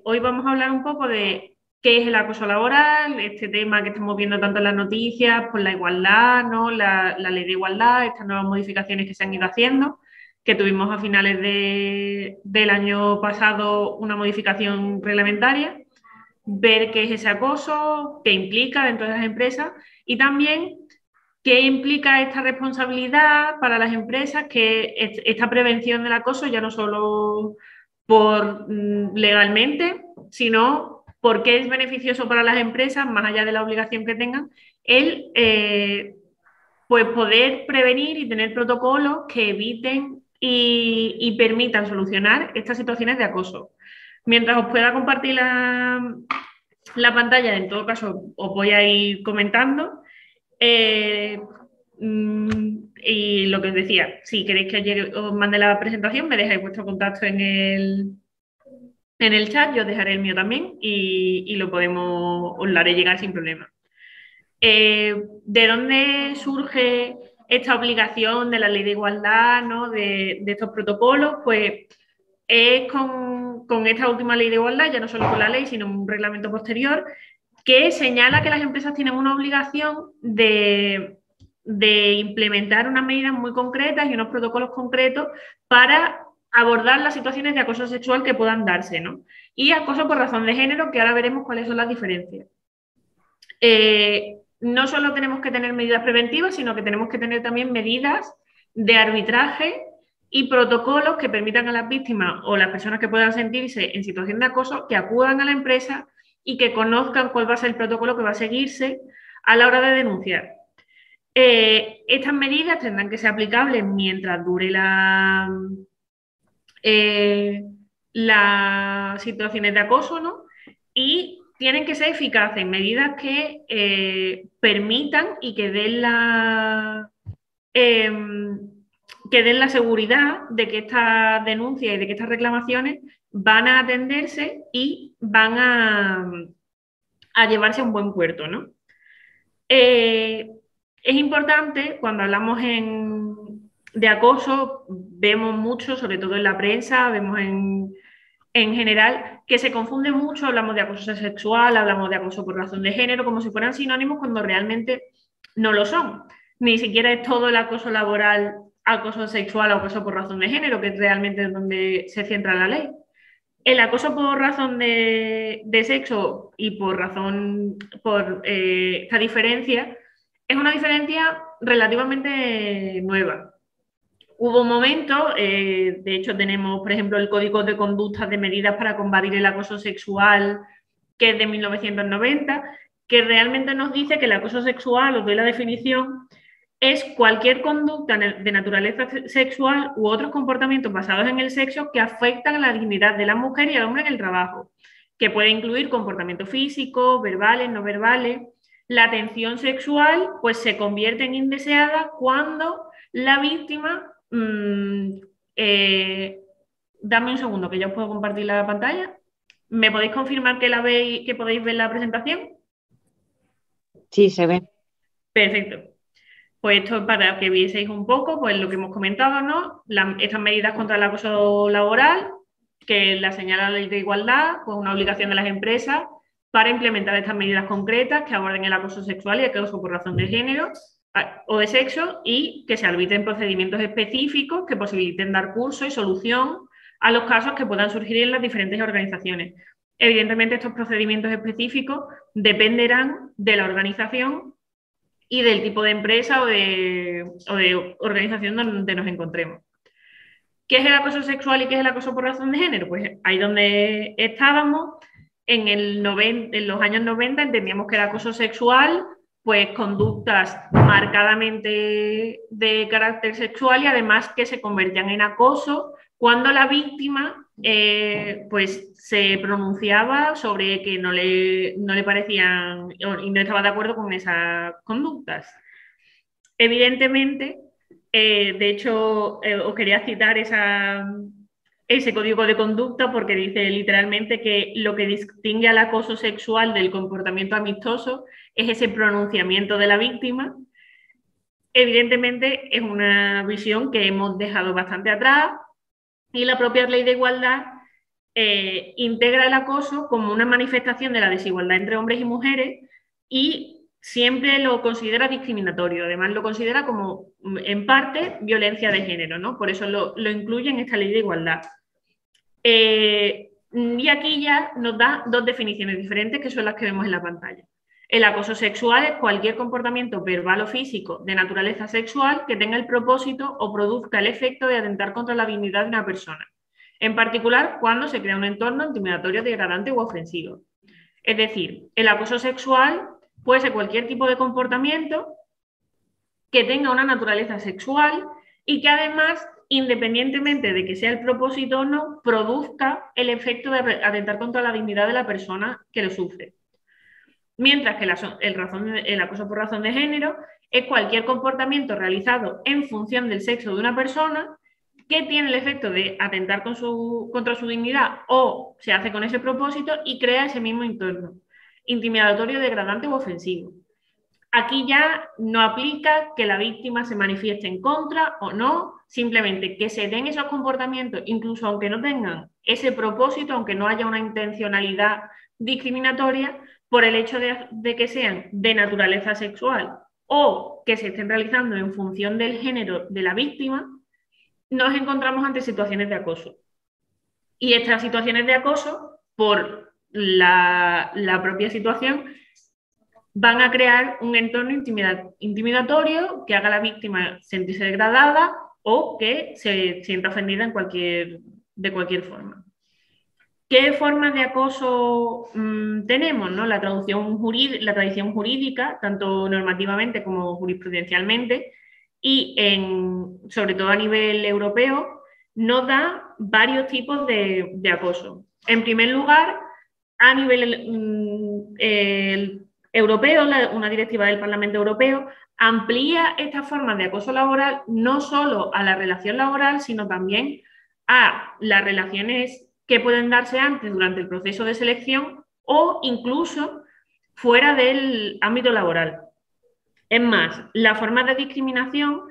hoy vamos a hablar un poco de qué es el acoso laboral, este tema que estamos viendo tanto en las noticias, por la igualdad, ¿no? La ley de igualdad, estas nuevas modificaciones que se han ido haciendo, que tuvimos a finales del año pasado una modificación reglamentaria, ver qué es ese acoso, qué implica dentro de las empresas y también qué implica esta responsabilidad para las empresas, que esta prevención del acoso ya no solo por legalmente, sino porque es beneficioso para las empresas, más allá de la obligación que tengan, el pues poder prevenir y tener protocolos que eviten y permitan solucionar estas situaciones de acoso. Mientras os pueda compartir la pantalla, en todo caso os voy a ir comentando. Eh, y lo que os decía, si queréis que os mande la presentación, me dejáis vuestro contacto en el chat, yo os dejaré el mío también y os lo haré llegar sin problema. ¿De dónde surge esta obligación de la ley de igualdad, ¿no? de estos protocolos? Pues es con esta última ley de igualdad, ya no solo con la ley, sino un reglamento posterior, que señala que las empresas tienen una obligación de implementar unas medidas muy concretas y unos protocolos concretos para abordar las situaciones de acoso sexual que puedan darse, ¿no? Y acoso por razón de género, que ahora veremos cuáles son las diferencias. No solo tenemos que tener medidas preventivas, sino que tenemos que tener también medidas de arbitraje y protocolos que permitan a las víctimas o las personas que puedan sentirse en situación de acoso que acudan a la empresa y que conozcan cuál va a ser el protocolo que va a seguirse a la hora de denunciar. Estas medidas tendrán que ser aplicables mientras dure las situaciones de acoso, ¿no? Y tienen que ser eficaces, medidas que permitan y eh, que den la seguridad de que estas denuncias y de que estas reclamaciones van a atenderse y van a llevarse a un buen puerto, ¿no? Es importante, cuando hablamos de acoso, vemos mucho, sobre todo en la prensa, vemos en general, que se confunde mucho, hablamos de acoso sexual, hablamos de acoso por razón de género, como si fueran sinónimos cuando realmente no lo son. Ni siquiera es todo el acoso laboral, acoso sexual o acoso por razón de género, que es realmente donde se centra la ley. El acoso por razón de sexo y por esta diferencia, es una diferencia relativamente nueva. Hubo momentos, de hecho tenemos, por ejemplo, el Código de Conductas de Medidas para Combatir el Acoso Sexual, que es de 1990, que realmente nos dice que el acoso sexual, os doy la definición, es cualquier conducta de naturaleza sexual u otros comportamientos basados en el sexo que afectan a la dignidad de la mujer y al hombre en el trabajo, que puede incluir comportamientos físicos, verbales, no verbales. La atención sexual pues se convierte en indeseada cuando la víctima eh, dame un segundo que ya os puedo compartir la pantalla. ¿Me podéis confirmar que la veis, que podéis ver la presentación? Sí, se ve. Perfecto. Pues esto es para que vieseis un poco pues, lo que hemos comentado, ¿no? Estas medidas contra el acoso laboral, que la señala la ley de igualdad, pues una obligación de las empresas para implementar estas medidas concretas que aborden el acoso sexual y el acoso por razón de género o de sexo y que se arbitren procedimientos específicos que posibiliten dar curso y solución a los casos que puedan surgir en las diferentes organizaciones. Evidentemente, estos procedimientos específicos dependerán de la organización y del tipo de empresa o de organización donde nos encontremos. ¿Qué es el acoso sexual y qué es el acoso por razón de género? Pues ahí donde estábamos, en los años 90 entendíamos que el acoso sexual, pues conductas marcadamente de carácter sexual y además que se convertían en acoso cuando la víctima pues se pronunciaba sobre que no le parecían y no estaba de acuerdo con esas conductas. Evidentemente, de hecho, os quería citar ese código de conducta porque dice literalmente que lo que distingue al acoso sexual del comportamiento amistoso es ese pronunciamiento de la víctima. Evidentemente, es una visión que hemos dejado bastante atrás y la propia ley de igualdad integra el acoso como una manifestación de la desigualdad entre hombres y mujeres y siempre lo considera discriminatorio. Además, lo considera como, en parte, violencia de género, ¿no? Por eso lo incluye en esta ley de igualdad. Y aquí ya nos da dos definiciones diferentes que son las que vemos en la pantalla. El acoso sexual es cualquier comportamiento verbal o físico de naturaleza sexual que tenga el propósito o produzca el efecto de atentar contra la dignidad de una persona, en particular cuando se crea un entorno intimidatorio, degradante u ofensivo. Es decir, el acoso sexual puede ser cualquier tipo de comportamiento que tenga una naturaleza sexual y que además, independientemente de que sea el propósito o no, produzca el efecto de atentar contra la dignidad de la persona que lo sufre. Mientras que el acoso por razón de género es cualquier comportamiento realizado en función del sexo de una persona que tiene el efecto de atentar contra su dignidad o se hace con ese propósito y crea ese mismo entorno intimidatorio, degradante u ofensivo. Aquí ya no aplica que la víctima se manifieste en contra o no, simplemente que se den esos comportamientos, incluso aunque no tengan ese propósito, aunque no haya una intencionalidad discriminatoria, por el hecho de que sean de naturaleza sexual o que se estén realizando en función del género de la víctima, nos encontramos ante situaciones de acoso. Y estas situaciones de acoso, por la propia situación, van a crear un entorno intimidatorio que haga a la víctima sentirse degradada o que se sienta ofendida de cualquier forma. ¿Qué formas de acoso tenemos? ¿No? La tradición jurídica, tanto normativamente como jurisprudencialmente, y sobre todo a nivel europeo, nos da varios tipos de acoso. En primer lugar, a nivel europeo, una directiva del Parlamento Europeo amplía estas formas de acoso laboral no solo a la relación laboral, sino también a las relaciones que pueden darse antes durante el proceso de selección o incluso fuera del ámbito laboral. Es más, las formas de discriminación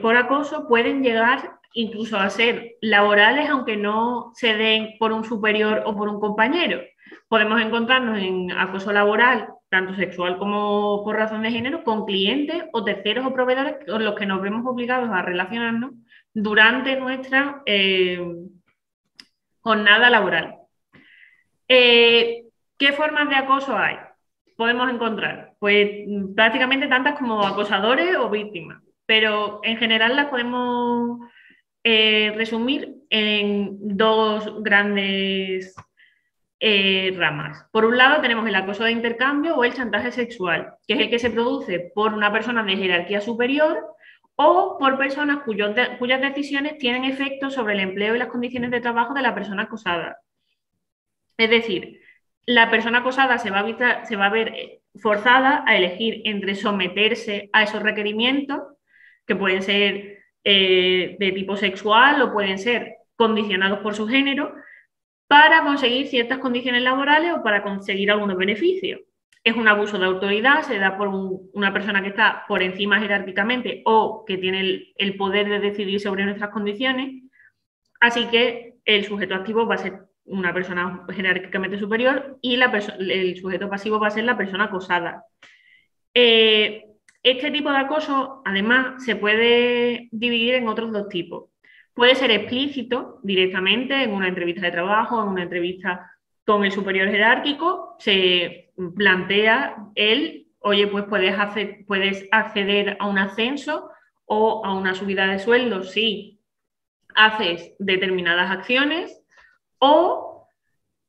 por acoso pueden llegar incluso a ser laborales, aunque no se den por un superior o por un compañero. Podemos encontrarnos en acoso laboral, tanto sexual como por razón de género, con clientes o terceros o proveedores con los que nos vemos obligados a relacionarnos durante nuestra jornada laboral. ¿Qué formas de acoso hay? Podemos encontrar, pues prácticamente tantas como acosadores o víctimas, pero en general las podemos resumir en dos grandes ramas. Por un lado tenemos el acoso de intercambio o el chantaje sexual, que es el que se produce por una persona de jerarquía superior o por personas cuyas decisiones tienen efecto sobre el empleo y las condiciones de trabajo de la persona acosada. Es decir, la persona acosada se va a ver forzada a elegir entre someterse a esos requerimientos, que pueden ser de tipo sexual o pueden ser condicionados por su género, para conseguir ciertas condiciones laborales o para conseguir algunos beneficios. Es un abuso de autoridad, se da por una persona que está por encima jerárquicamente o que tiene el poder de decidir sobre nuestras condiciones, así que el sujeto activo va a ser una persona jerárquicamente superior y el sujeto pasivo va a ser la persona acosada. Este tipo de acoso, además, se puede dividir en otros dos tipos. Puede ser explícito, directamente, en una entrevista de trabajo, en una entrevista con el superior jerárquico, se plantea oye, pues puedes acceder a un ascenso o a una subida de sueldo si haces determinadas acciones, o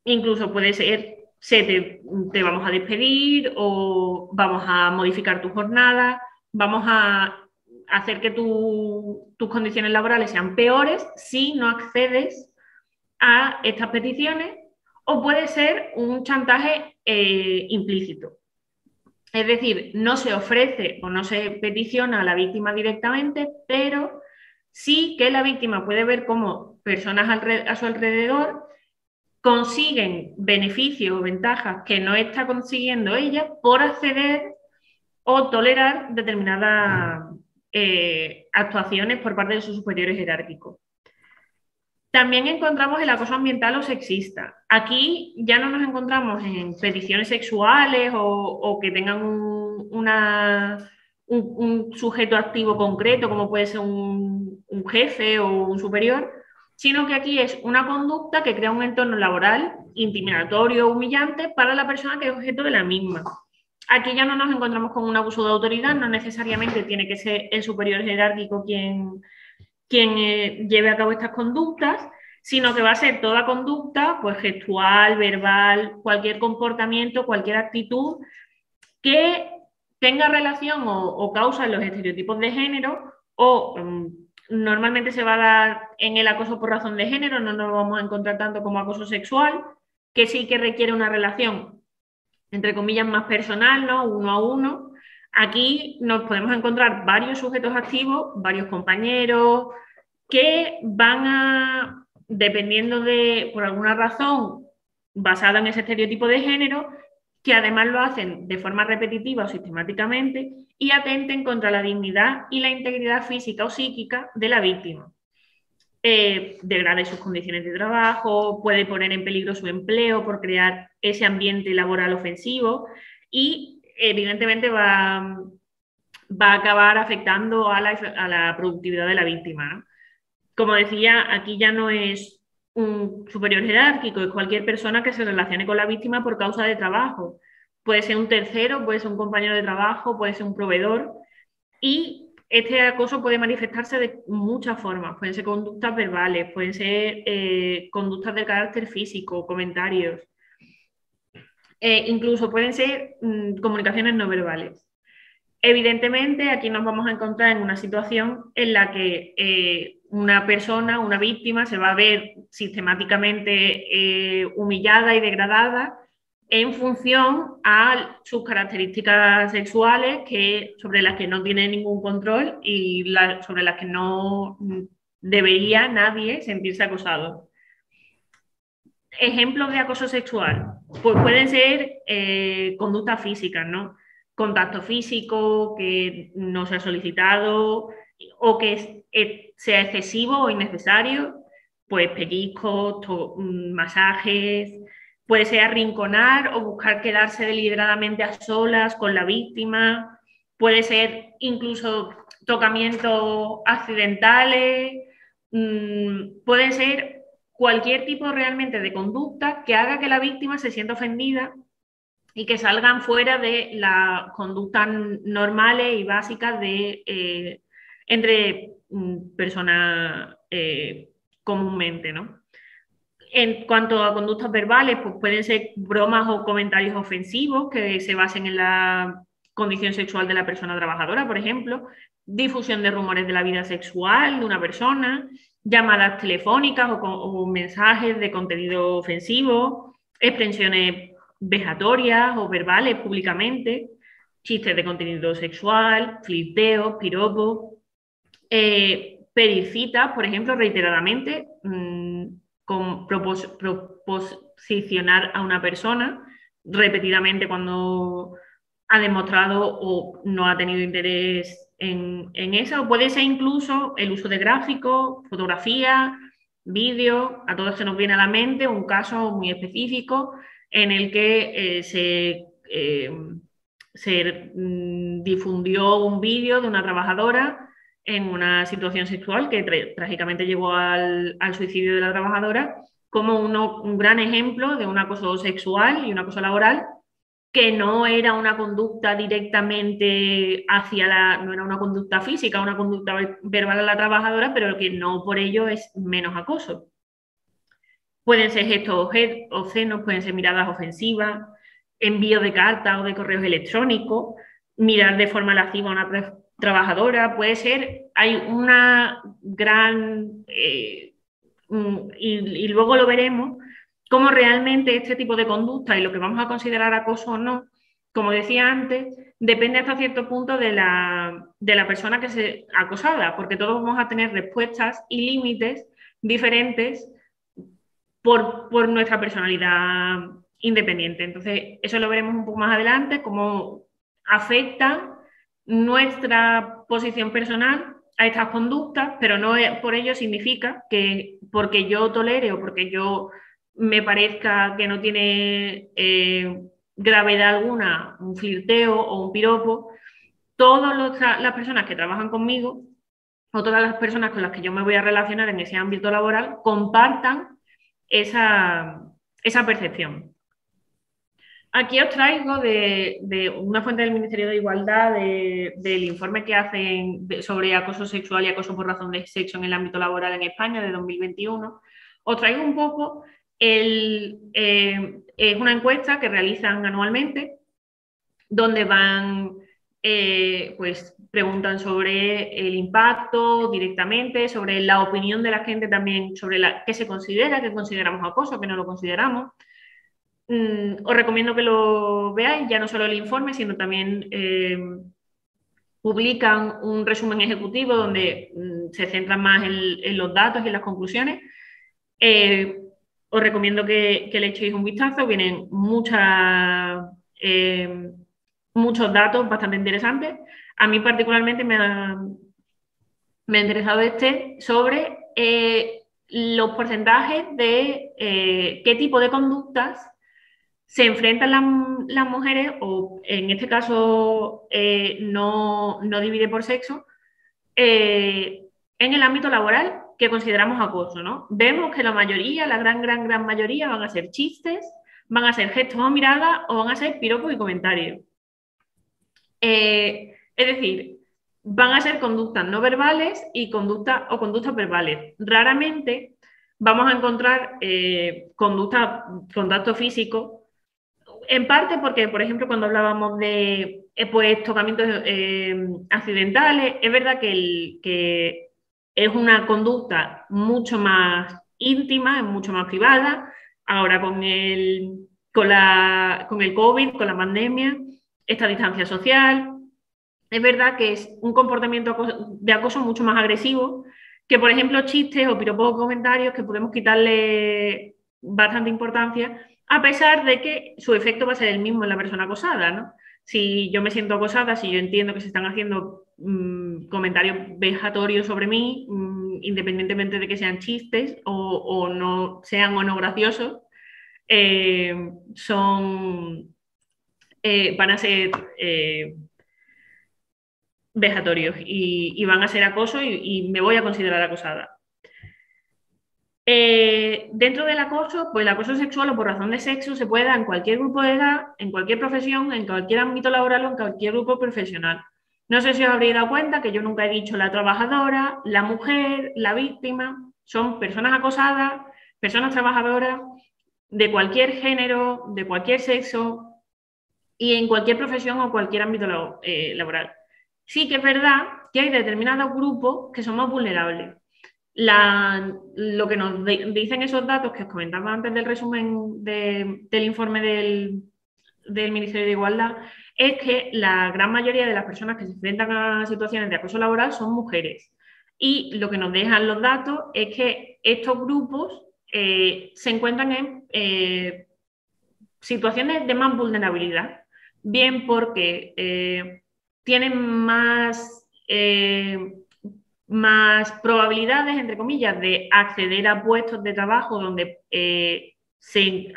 incluso puede ser te vamos a despedir o vamos a modificar tu jornada, vamos a hacer que tus condiciones laborales sean peores si no accedes a estas peticiones, o puede ser un chantaje implícito. Es decir, no se ofrece o no se peticiona a la víctima directamente, pero sí que la víctima puede ver cómo personas a su alrededor consiguen beneficios o ventajas que no está consiguiendo ella por acceder o tolerar determinadas actuaciones por parte de sus superiores jerárquicos. También encontramos el acoso ambiental o sexista. Aquí ya no nos encontramos en peticiones sexuales o que tengan un sujeto activo concreto, como puede ser un jefe o un superior, sino que aquí es una conducta que crea un entorno laboral intimidatorio o humillante para la persona que es objeto de la misma. Aquí ya no nos encontramos con un abuso de autoridad, no necesariamente tiene que ser el superior jerárquico quien lleve a cabo estas conductas, sino que va a ser toda conducta, pues gestual, verbal, cualquier comportamiento, cualquier actitud que tenga relación o causa en los estereotipos de género o normalmente se va a dar en el acoso por razón de género, no nos vamos a encontrar tanto como acoso sexual, que sí que requiere una relación, entre comillas, más personal, ¿no? Uno a uno. Aquí nos podemos encontrar varios sujetos activos, varios compañeros, que van a, dependiendo de, por alguna razón, basada en ese estereotipo de género, que además lo hacen de forma repetitiva o sistemáticamente y atenten contra la dignidad y la integridad física o psíquica de la víctima. Degrade sus condiciones de trabajo, puede poner en peligro su empleo por crear ese ambiente laboral ofensivo y evidentemente va a acabar afectando a la productividad de la víctima, ¿no? Como decía, aquí ya no es un superior jerárquico, es cualquier persona que se relacione con la víctima por causa de trabajo. Puede ser un tercero, puede ser un compañero de trabajo, puede ser un proveedor. Y este acoso puede manifestarse de muchas formas. Pueden ser conductas verbales, pueden ser conductas de carácter físico, comentarios. Incluso pueden ser comunicaciones no verbales. Evidentemente, aquí nos vamos a encontrar en una situación en la que una persona, una víctima, se va a ver sistemáticamente humillada y degradada en función a sus características sexuales sobre las que no tiene ningún control y sobre las que no debería nadie sentirse acosado. Ejemplos de acoso sexual, pues pueden ser conductas físicas, ¿no? Contacto físico que no sea solicitado o que sea excesivo o innecesario, pues pellizcos, masajes, puede ser arrinconar o buscar quedarse deliberadamente a solas con la víctima, puede ser incluso tocamientos accidentales, pueden ser cualquier tipo realmente de conducta que haga que la víctima se sienta ofendida y que salgan fuera de las conductas normales y básicas entre personas comúnmente, ¿no? En cuanto a conductas verbales, pues pueden ser bromas o comentarios ofensivos que se basen en la condición sexual de la persona trabajadora, por ejemplo, difusión de rumores de la vida sexual de una persona, llamadas telefónicas o mensajes de contenido ofensivo, expresiones vejatorias o verbales públicamente, chistes de contenido sexual, flirteos, piropos, pedir citas, por ejemplo, reiteradamente, proposicionar a una persona repetidamente cuando ha demostrado o no ha tenido interés en eso. Puede ser incluso el uso de gráficos, fotografías, vídeos. A todos se nos viene a la mente un caso muy específico en el que se difundió un vídeo de una trabajadora en una situación sexual que trágicamente llevó al suicidio de la trabajadora, como un gran ejemplo de un acoso sexual y un acoso laboral que no era una conducta directamente no era una conducta física, una conducta verbal a la trabajadora, pero que no por ello es menos acoso. Pueden ser gestos obscenos, pueden ser miradas ofensivas, envío de cartas o de correos electrónicos, mirar de forma lasciva a una trabajadora, puede ser, hay una gran, y luego lo veremos, cómo realmente este tipo de conducta y lo que vamos a considerar acoso o no, como decía antes, depende hasta cierto punto de la persona que se acosada, porque todos vamos a tener respuestas y límites diferentes por nuestra personalidad independiente. Entonces, eso lo veremos un poco más adelante, cómo afecta nuestra posición personal a estas conductas, pero no por ello significa que porque yo tolere o porque yo me parezca que no tiene gravedad alguna un flirteo o un piropo, todas las personas que trabajan conmigo o todas las personas con las que yo me voy a relacionar en ese ámbito laboral compartan esa percepción. Aquí os traigo de una fuente del Ministerio de Igualdad, del informe que hacen sobre acoso sexual y acoso por razón de sexo en el ámbito laboral en España de 2021. Os traigo un poco, es una encuesta que realizan anualmente, donde van, pues preguntan sobre el impacto directamente, sobre la opinión de la gente también, sobre qué se considera, qué consideramos acoso, qué no lo consideramos. Os recomiendo que lo veáis, ya no solo el informe, sino también publican un resumen ejecutivo donde se centran más en los datos y en las conclusiones. Os recomiendo que le echéis un vistazo, vienen muchos datos bastante interesantes. A mí particularmente me ha interesado sobre los porcentajes de qué tipo de conductas se enfrentan las mujeres, o en este caso no divide por sexo, en el ámbito laboral que consideramos acoso, ¿no? Vemos que la mayoría, la gran mayoría, van a ser chistes, van a ser gestos o miradas, o van a ser piropos y comentarios. Es decir, van a ser conductas no verbales y conductas verbales. Raramente vamos a encontrar contacto físico, en parte porque, por ejemplo, cuando hablábamos de pues, tocamientos accidentales, es verdad que es una conducta mucho más íntima, es mucho más privada. Ahora con el COVID, con la pandemia, esta distancia social, es verdad que es un comportamiento de acoso mucho más agresivo que, por ejemplo, chistes o piropos comentarios que podemos quitarle bastante importancia, a pesar de que su efecto va a ser el mismo en la persona acosada, ¿no? Si yo me siento acosada, si yo entiendo que se están haciendo comentarios vejatorios sobre mí, independientemente de que sean chistes o no sean o no graciosos, van a ser vejatorios y van a ser acoso y me voy a considerar acosada. Dentro del acoso, pues el acoso sexual o por razón de sexo se puede dar en cualquier grupo de edad, en cualquier profesión, en cualquier ámbito laboral o en cualquier grupo profesional. No sé si os habréis dado cuenta que yo nunca he dicho la trabajadora, la mujer, la víctima. Son personas acosadas, personas trabajadoras de cualquier género, de cualquier sexo y en cualquier profesión o cualquier ámbito laboral. Sí que es verdad que hay determinados grupos que son más vulnerables. Lo que nos dicen esos datos que os comentaba antes del resumen del informe del Ministerio de Igualdad es que la gran mayoría de las personas que se enfrentan a situaciones de acoso laboral son mujeres. Y lo que nos dejan los datos es que estos grupos se encuentran en situaciones de más vulnerabilidad, bien porque tienen más probabilidades, entre comillas, de acceder a puestos de trabajo donde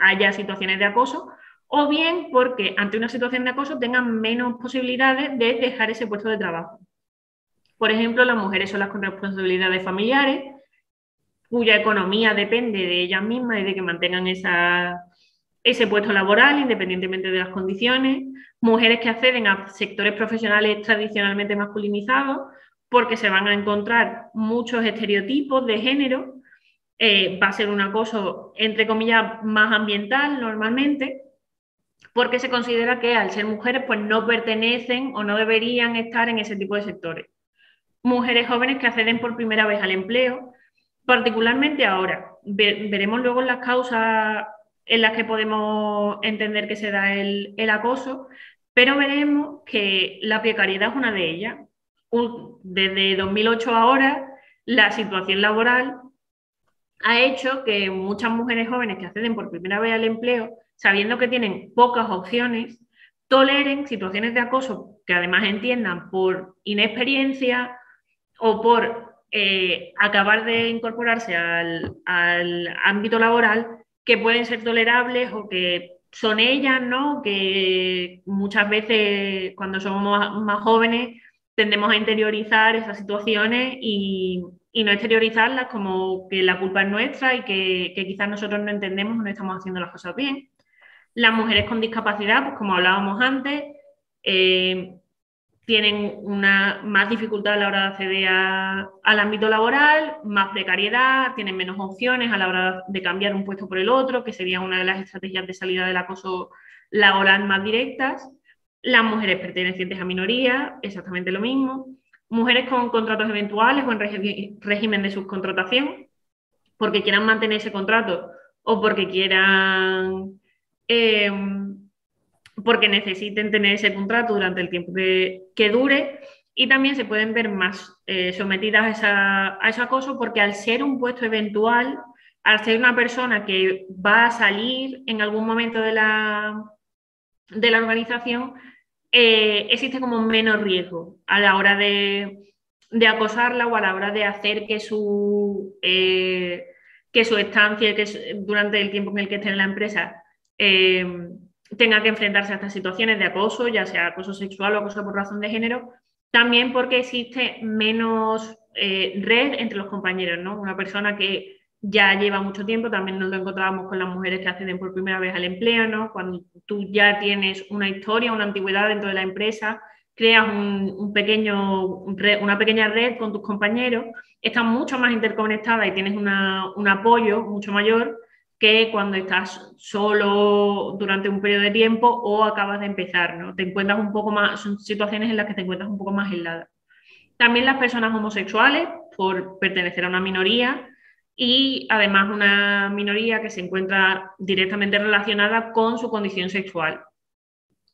haya situaciones de acoso, o bien porque ante una situación de acoso tengan menos posibilidades de dejar ese puesto de trabajo. Por ejemplo, las mujeres son las con responsabilidades familiares, cuya economía depende de ellas mismas y de que mantengan ese puesto laboral, independientemente de las condiciones. Mujeres que acceden a sectores profesionales tradicionalmente masculinizados, porque se van a encontrar muchos estereotipos de género. Va a ser un acoso, entre comillas, más ambiental normalmente, porque se considera que al ser mujeres pues no pertenecen o no deberían estar en ese tipo de sectores. Mujeres jóvenes que acceden por primera vez al empleo, particularmente ahora. Veremos luego las causas en las que podemos entender que se da el acoso, pero veremos que la precariedad es una de ellas. Desde 2008 a ahora, la situación laboral ha hecho que muchas mujeres jóvenes que acceden por primera vez al empleo, sabiendo que tienen pocas opciones, toleren situaciones de acoso que además entiendan por inexperiencia o por acabar de incorporarse al ámbito laboral, que pueden ser tolerables o que son ellas, ¿no? Que muchas veces cuando somos más jóvenes tendemos a interiorizar esas situaciones y no exteriorizarlas como que la culpa es nuestra y que quizás nosotros no entendemos o no estamos haciendo las cosas bien. Las mujeres con discapacidad, pues como hablábamos antes, tienen una más dificultad a la hora de acceder al ámbito laboral, más precariedad, tienen menos opciones a la hora de cambiar un puesto por el otro, que sería una de las estrategias de salida del acoso laboral más directas. Las mujeres pertenecientes a minorías, exactamente lo mismo. Mujeres con contratos eventuales o en régimen de subcontratación, porque quieran mantener ese contrato o porque quieran... porque necesiten tener ese contrato durante el tiempo que dure, y también se pueden ver más sometidas a ese acoso porque al ser un puesto eventual, al ser una persona que va a salir en algún momento de la organización, existe como menos riesgo a la hora de acosarla o a la hora de hacer que su estancia durante el tiempo en el que esté en la empresa tenga que enfrentarse a estas situaciones de acoso, ya sea acoso sexual o acoso por razón de género, también porque existe menos red entre los compañeros, ¿no? Una persona que ya lleva mucho tiempo, también nos lo encontrábamos con las mujeres que acceden por primera vez al empleo, ¿no? Cuando tú ya tienes una historia, una antigüedad dentro de la empresa, creas una pequeña red con tus compañeros, estás mucho más interconectada y tienes un apoyo mucho mayor que cuando estás solo durante un periodo de tiempo o acabas de empezar, ¿no? Te encuentras un poco más, son situaciones en las que te encuentras un poco más aislada. También las personas homosexuales, por pertenecer a una minoría, y además una minoría que se encuentra directamente relacionada con su condición sexual.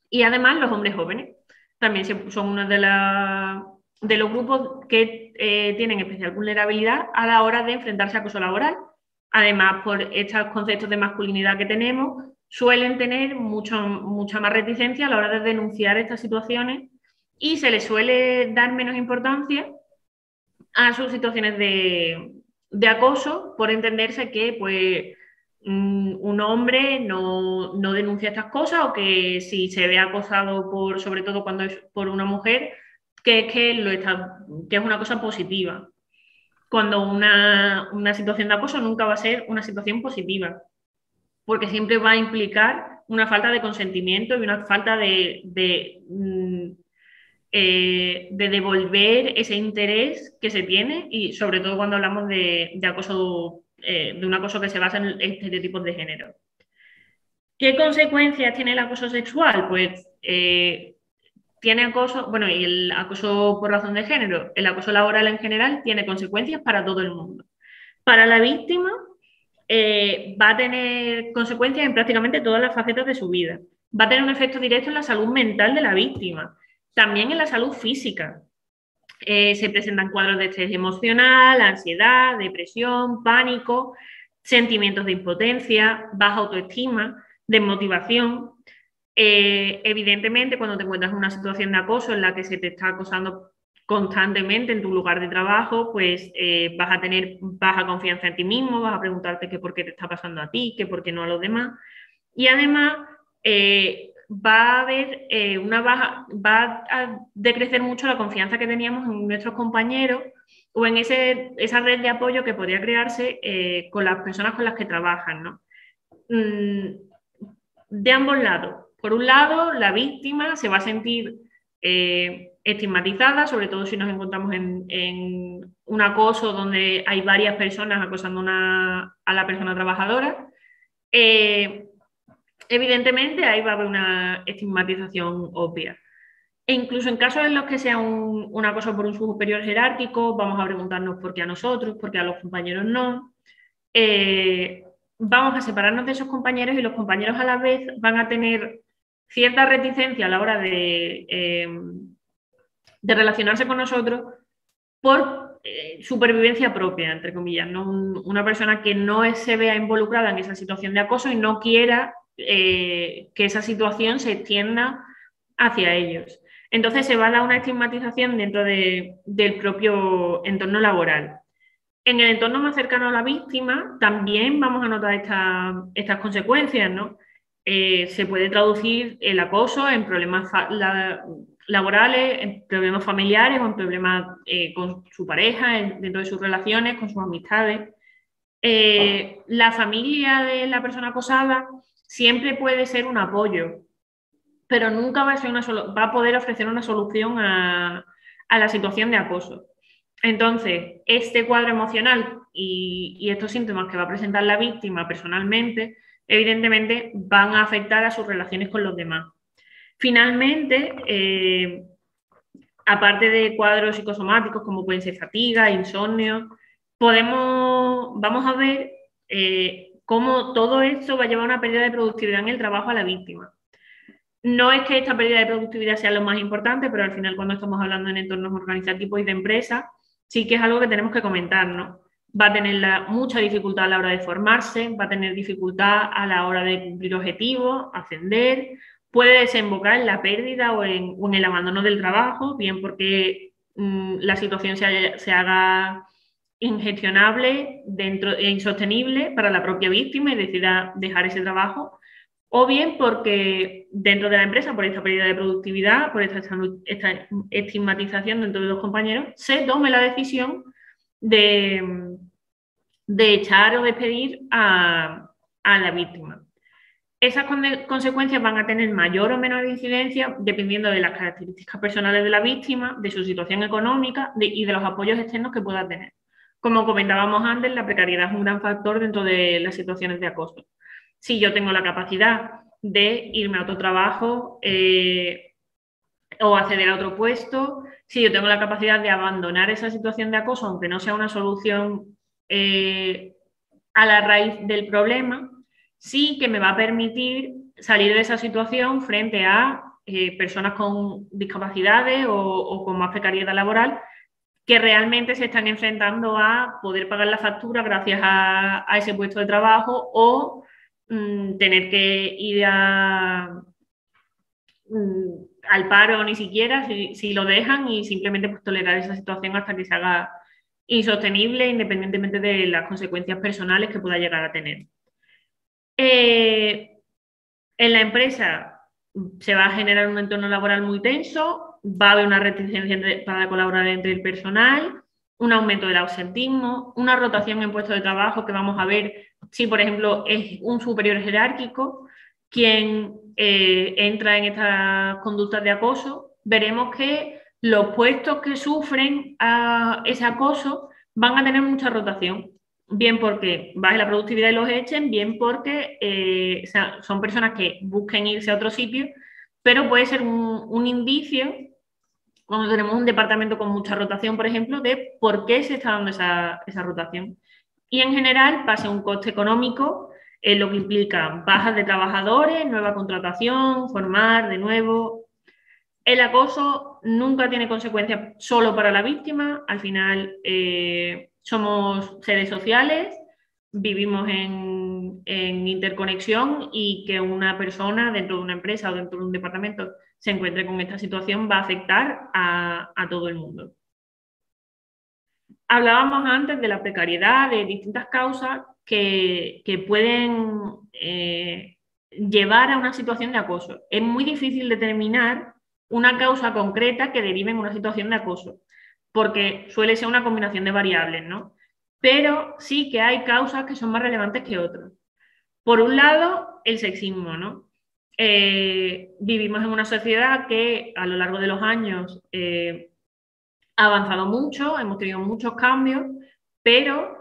Y además los hombres jóvenes también son uno de los grupos que tienen especial vulnerabilidad a la hora de enfrentarse a acoso laboral. Además, por estos conceptos de masculinidad que tenemos, suelen tener mucha más reticencia a la hora de denunciar estas situaciones y se les suele dar menos importancia a sus situaciones de acoso, por entenderse que pues, un hombre no denuncia estas cosas, o que si se ve acosado sobre todo cuando es por una mujer, que es una cosa positiva. Cuando una situación de acoso nunca va a ser una situación positiva, porque siempre va a implicar una falta de consentimiento y una falta de devolver ese interés que se tiene, y sobre todo cuando hablamos de acoso, de un acoso que se basa en estereotipos de género. ¿Qué consecuencias tiene el acoso sexual? Pues tiene acoso, bueno, y el acoso por razón de género, el acoso laboral en general tiene consecuencias para todo el mundo. Para la víctima va a tener consecuencias en prácticamente todas las facetas de su vida. Va a tener un efecto directo en la salud mental de la víctima, también en la salud física. Se presentan cuadros de estrés emocional, ansiedad, depresión, pánico, sentimientos de impotencia, baja autoestima, desmotivación. Evidentemente, cuando te encuentras en una situación de acoso en la que se te está acosando constantemente en tu lugar de trabajo, pues vas a tener baja confianza en ti mismo, vas a preguntarte que por qué te está pasando a ti, que por qué no a los demás. Y además va a haber va a decrecer mucho la confianza que teníamos en nuestros compañeros o en esa red de apoyo que podría crearse con las personas con las que trabajan, ¿no? De ambos lados. Por un lado, la víctima se va a sentir estigmatizada, sobre todo si nos encontramos en un acoso donde hay varias personas acosando a la persona trabajadora. Evidentemente, ahí va a haber una estigmatización obvia. E incluso en casos en los que sea un acoso por un superior jerárquico, vamos a preguntarnos por qué a nosotros, por qué a los compañeros no. Vamos a separarnos de esos compañeros, y los compañeros a la vez van a tener cierta reticencia a la hora de relacionarse con nosotros por supervivencia propia, entre comillas, ¿no? Una persona que no se vea involucrada en esa situación de acoso y no quiera que esa situación se extienda hacia ellos. Entonces se va a dar una estigmatización dentro del propio entorno laboral. En el entorno más cercano a la víctima también vamos a notar estas consecuencias, ¿no? Se puede traducir el acoso en problemas laborales, en problemas familiares o en problemas con su pareja, dentro de sus relaciones, con sus amistades. La familia de la persona acosada siempre puede ser un apoyo, pero nunca va a poder ofrecer una solución a la situación de acoso. Entonces, este cuadro emocional y estos síntomas que va a presentar la víctima personalmente, evidentemente van a afectar a sus relaciones con los demás. Finalmente, aparte de cuadros psicosomáticos como pueden ser fatiga, insomnio, vamos a ver cómo todo esto va a llevar a una pérdida de productividad en el trabajo a la víctima. No es que esta pérdida de productividad sea lo más importante, pero al final cuando estamos hablando en entornos organizativos y de empresas, sí que es algo que tenemos que comentar, ¿no? Va a tener mucha dificultad a la hora de formarse, va a tener dificultad a la hora de cumplir objetivos, ascender, puede desembocar en la pérdida o en el abandono del trabajo, bien porque la situación se haga ingestionable e insostenible para la propia víctima y decida dejar ese trabajo, o bien porque dentro de la empresa, por esta pérdida de productividad, por esta estigmatización dentro de los compañeros, se tome la decisión de echar o despedir a la víctima. Esas consecuencias van a tener mayor o menor incidencia dependiendo de las características personales de la víctima, de su situación económica y de los apoyos externos que pueda tener. Como comentábamos antes, la precariedad es un gran factor dentro de las situaciones de acoso. Si yo tengo la capacidad de irme a otro trabajo o acceder a otro puesto, si yo tengo la capacidad de abandonar esa situación de acoso, aunque no sea una solución a la raíz del problema, sí que me va a permitir salir de esa situación frente a personas con discapacidades o con más precariedad laboral que realmente se están enfrentando a poder pagar la factura gracias a ese puesto de trabajo o tener que ir al paro ni siquiera si lo dejan y simplemente pues, tolerar esa situación hasta que se haga insostenible independientemente de las consecuencias personales que pueda llegar a tener. En la empresa se va a generar un entorno laboral muy tenso, va a haber una reticencia para colaborar entre el personal, un aumento del ausentismo, una rotación en puestos de trabajo que vamos a ver si, por ejemplo, es un superior jerárquico quien entra en estas conductas de acoso, veremos que los puestos que sufren ese acoso van a tener mucha rotación. Bien porque baje la productividad y los echen, bien porque son personas que busquen irse a otro sitio, pero puede ser un indicio, cuando tenemos un departamento con mucha rotación, por ejemplo, de por qué se está dando esa rotación. Y en general va a ser un coste económico, lo que implica bajas de trabajadores, nueva contratación, formar de nuevo. El acoso nunca tiene consecuencias solo para la víctima, al final somos seres sociales, vivimos en interconexión y que una persona dentro de una empresa o dentro de un departamento se encuentre con esta situación va a afectar a todo el mundo. Hablábamos antes de la precariedad, de distintas causas que pueden llevar a una situación de acoso. Es muy difícil determinar una causa concreta que derive en una situación de acoso, porque suele ser una combinación de variables, ¿no? Pero sí que hay causas que son más relevantes que otras. Por un lado, el sexismo, ¿no? Vivimos en una sociedad que a lo largo de los años ha avanzado mucho, hemos tenido muchos cambios, pero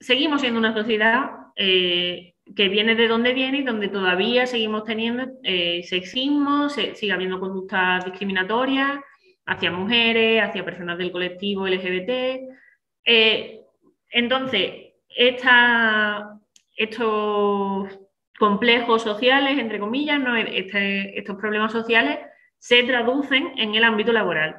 seguimos siendo una sociedad que viene de donde viene y donde todavía seguimos teniendo sexismo, sigue habiendo conductas discriminatorias hacia mujeres, hacia personas del colectivo LGBT. Entonces, estos complejos sociales, entre comillas, ¿no? Estos problemas sociales se traducen en el ámbito laboral.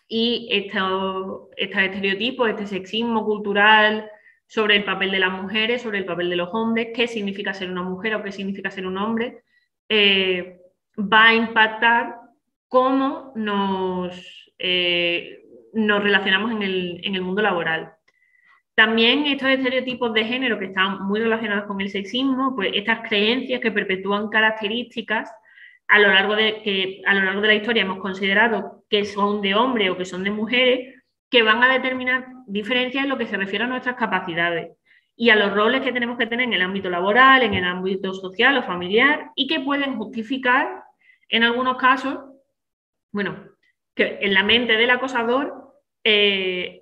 Y estos estereotipos, este sexismo cultural sobre el papel de las mujeres, sobre el papel de los hombres, qué significa ser una mujer o qué significa ser un hombre, va a impactar cómo nos relacionamos en el mundo laboral. También estos estereotipos de género que están muy relacionados con el sexismo, pues estas creencias que perpetúan características que a lo largo de la historia hemos considerado que son de hombres o que son de mujeres, que van a determinar diferencias en lo que se refiere a nuestras capacidades y a los roles que tenemos que tener en el ámbito laboral, en el ámbito social o familiar, y que pueden justificar, en algunos casos, bueno, que en la mente del acosador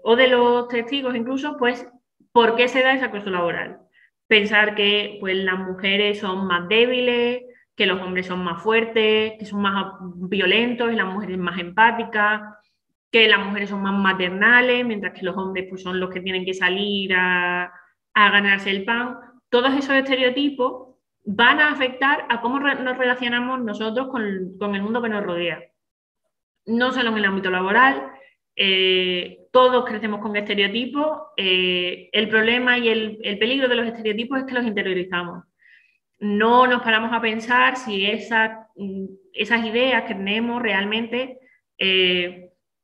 o de los testigos incluso, pues, ¿por qué se da ese acoso laboral? Pensar que pues, las mujeres son más débiles, que los hombres son más fuertes, que son más violentos y las mujeres más empáticas, que las mujeres son más maternales, mientras que los hombres pues, son los que tienen que salir a ganarse el pan. Todos esos estereotipos van a afectar a cómo nos relacionamos nosotros con el mundo que nos rodea. No solo en el ámbito laboral, todos crecemos con estereotipos. El problema y el peligro de los estereotipos es que los interiorizamos. No nos paramos a pensar si esas ideas que tenemos realmente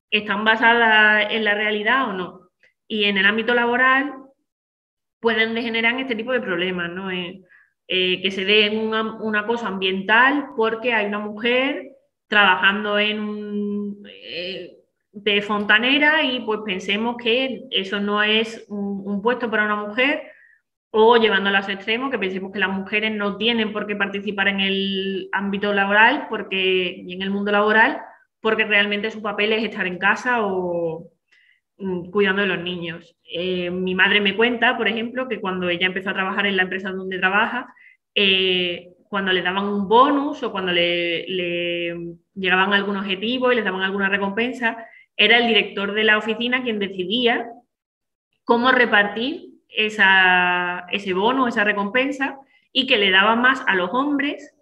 están basadas en la realidad o no. Y en el ámbito laboral pueden degenerar este tipo de problemas, ¿no? Que se dé una cosa ambiental porque hay una mujer trabajando de fontanera y pues pensemos que eso no es un puesto para una mujer, o llevando a los extremos, que pensemos que las mujeres no tienen por qué participar en el ámbito laboral y en el mundo laboral porque realmente su papel es estar en casa o cuidando de los niños. Mi madre me cuenta, por ejemplo, que cuando ella empezó a trabajar en la empresa donde trabaja, cuando le daban un bonus o cuando le llegaban algún objetivo y les daban alguna recompensa, era el director de la oficina quien decidía cómo repartir ese bono, esa recompensa, y que le daba más a los hombres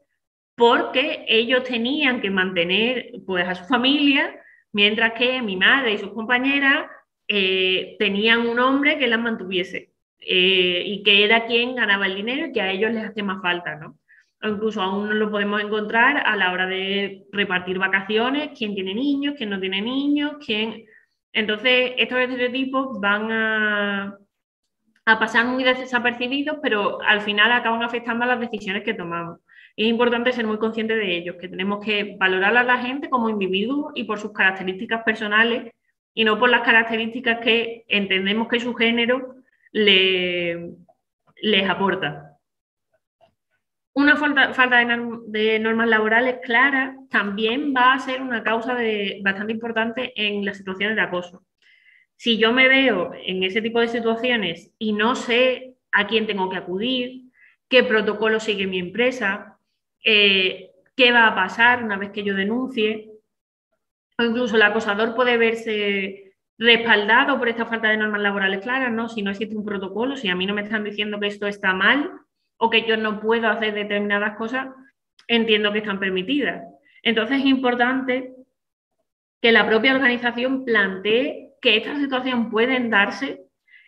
porque ellos tenían que mantener pues, a su familia, mientras que mi madre y sus compañeras tenían un hombre que las mantuviese y que era quien ganaba el dinero y que a ellos les hace más falta, ¿no? O incluso aún lo podemos encontrar a la hora de repartir vacaciones, quién tiene niños, quién no tiene niños, quién... Entonces, estos estereotipos van a pasar muy desapercibidos, pero al final acaban afectando a las decisiones que tomamos. Y es importante ser muy conscientes de ellos, que tenemos que valorar a la gente como individuos y por sus características personales y no por las características que entendemos que su género les aporta. Una falta de normas laborales claras también va a ser una causa bastante importante en las situaciones de acoso. Si yo me veo en ese tipo de situaciones y no sé a quién tengo que acudir, qué protocolo sigue mi empresa, qué va a pasar una vez que yo denuncie, o incluso el acosador puede verse respaldado por esta falta de normas laborales claras, ¿no? Si no existe un protocolo, si a mí no me están diciendo que esto está mal o que yo no puedo hacer determinadas cosas, entiendo que están permitidas. Entonces es importante que la propia organización plantee que estas situaciones pueden darse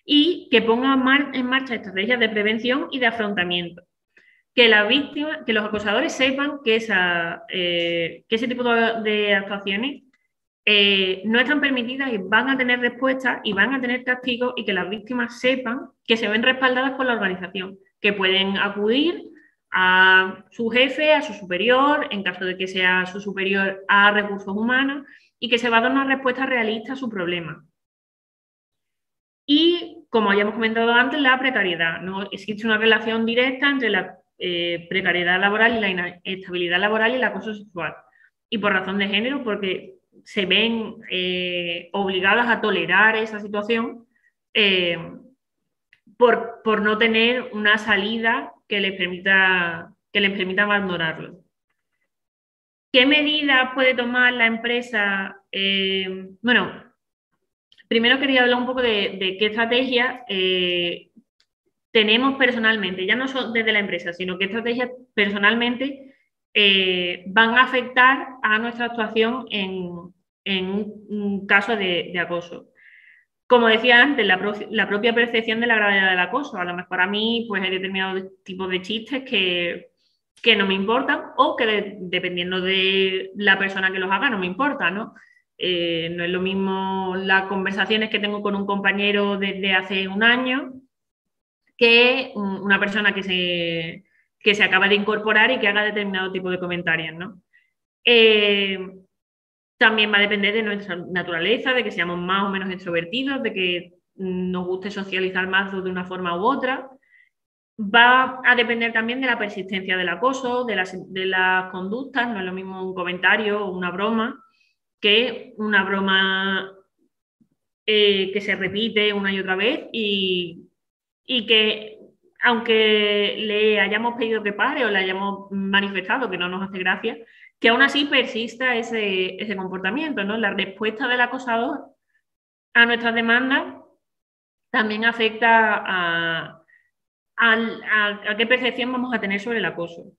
y que ponga en marcha estrategias de prevención y de afrontamiento. Que las víctimas, que los acosadores sepan que ese tipo de actuaciones no están permitidas y van a tener respuestas y van a tener castigos, y que las víctimas sepan que se ven respaldadas por la organización, que pueden acudir a su jefe, a su superior, en caso de que sea su superior, a recursos humanos, y que se va a dar una respuesta realista a su problema. Y, como ya hemos comentado antes, la precariedad. No existe una relación directa entre la precariedad laboral y la inestabilidad laboral y el acoso sexual. Y por razón de género, porque se ven obligadas a tolerar esa situación por no tener una salida que les permita abandonarlo. ¿Qué medidas puede tomar la empresa? Bueno, primero quería hablar un poco de qué estrategias tenemos personalmente, ya no son desde la empresa, sino qué estrategias personalmente van a afectar a nuestra actuación en un caso de acoso. Como decía antes, la propia percepción de la gravedad del acoso. A lo mejor a mí pues, hay determinados tipos de chistes que que no me importan o que dependiendo de la persona que los haga no me importa, ¿no? No es lo mismo las conversaciones que tengo con un compañero desde hace un año que una persona que se acaba de incorporar y que haga determinado tipo de comentarios, ¿no? También va a depender de nuestra naturaleza, de que seamos más o menos extrovertidos, de que nos guste socializar más de una forma u otra. Va a depender también de la persistencia del acoso, de las conductas. No es lo mismo un comentario o una broma que una broma que se repite una y otra vez y que aunque le hayamos pedido que pare o le hayamos manifestado que no nos hace gracia, que aún así persista ese comportamiento, ¿no? La respuesta del acosador a nuestras demandas también afecta a qué percepción vamos a tener sobre el acoso.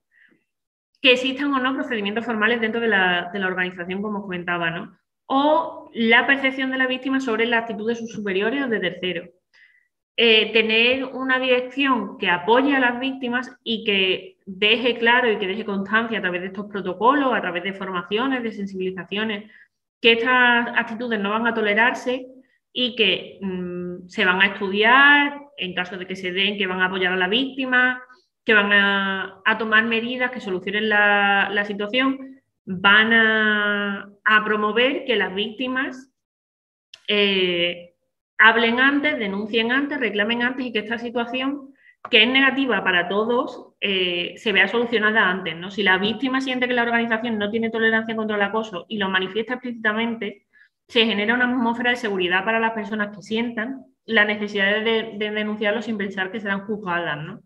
Que existan o no procedimientos formales dentro de la organización, como comentaba, ¿no? O la percepción de la víctima sobre la actitud de sus superiores o de terceros. Tener una dirección que apoye a las víctimas y que deje claro y que deje constancia a través de estos protocolos, a través de formaciones, de sensibilizaciones, que estas actitudes no van a tolerarse y que se van a estudiar en caso de que se den, que van a apoyar a la víctima, que van a tomar medidas que solucionen la situación, van a promover que las víctimas hablen antes, denuncien antes, reclamen antes y que esta situación, que es negativa para todos, se vea solucionada antes, ¿no? Si la víctima siente que la organización no tiene tolerancia contra el acoso y lo manifiesta explícitamente, se genera una atmósfera de seguridad para las personas que sientan la necesidad de denunciarlo sin pensar que serán juzgadas, ¿no?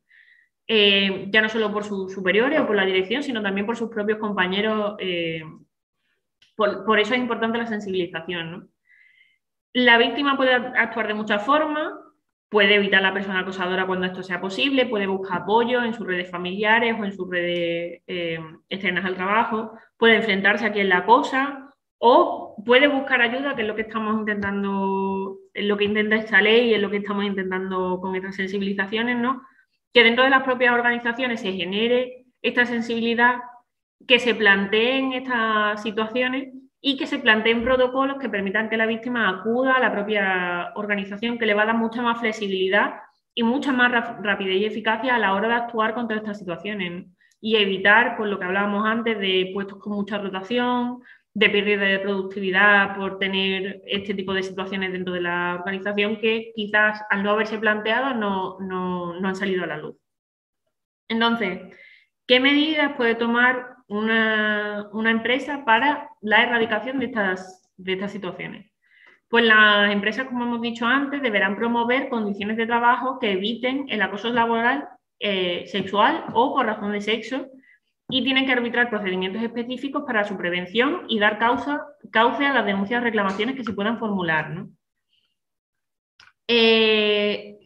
Ya no solo por sus superiores o por la dirección, sino también por sus propios compañeros. Por eso es importante la sensibilización, ¿no? La víctima puede actuar de muchas formas, puede evitar a la persona acosadora cuando esto sea posible, puede buscar apoyo en sus redes familiares o en sus redes externas al trabajo, puede enfrentarse a quien la acosa o puede buscar ayuda, que es lo que estamos intentando, es lo que intenta esta ley y es lo que estamos intentando con estas sensibilizaciones, ¿no? Que dentro de las propias organizaciones se genere esta sensibilidad, que se planteen estas situaciones y que se planteen protocolos que permitan que la víctima acuda a la propia organización, que le va a dar mucha más flexibilidad y mucha más rapidez y eficacia a la hora de actuar contra estas situaciones y evitar, pues lo que hablábamos antes, de puestos con mucha rotación, de pérdida de productividad por tener este tipo de situaciones dentro de la organización que quizás al no haberse planteado no han salido a la luz. Entonces, ¿qué medidas puede tomar una empresa para la erradicación de estas situaciones? Pues las empresas, como hemos dicho antes, deberán promover condiciones de trabajo que eviten el acoso laboral sexual o por razón de sexo y tienen que arbitrar procedimientos específicos para su prevención y dar cauce a las denuncias o reclamaciones que se puedan formular, ¿no? ¿Qué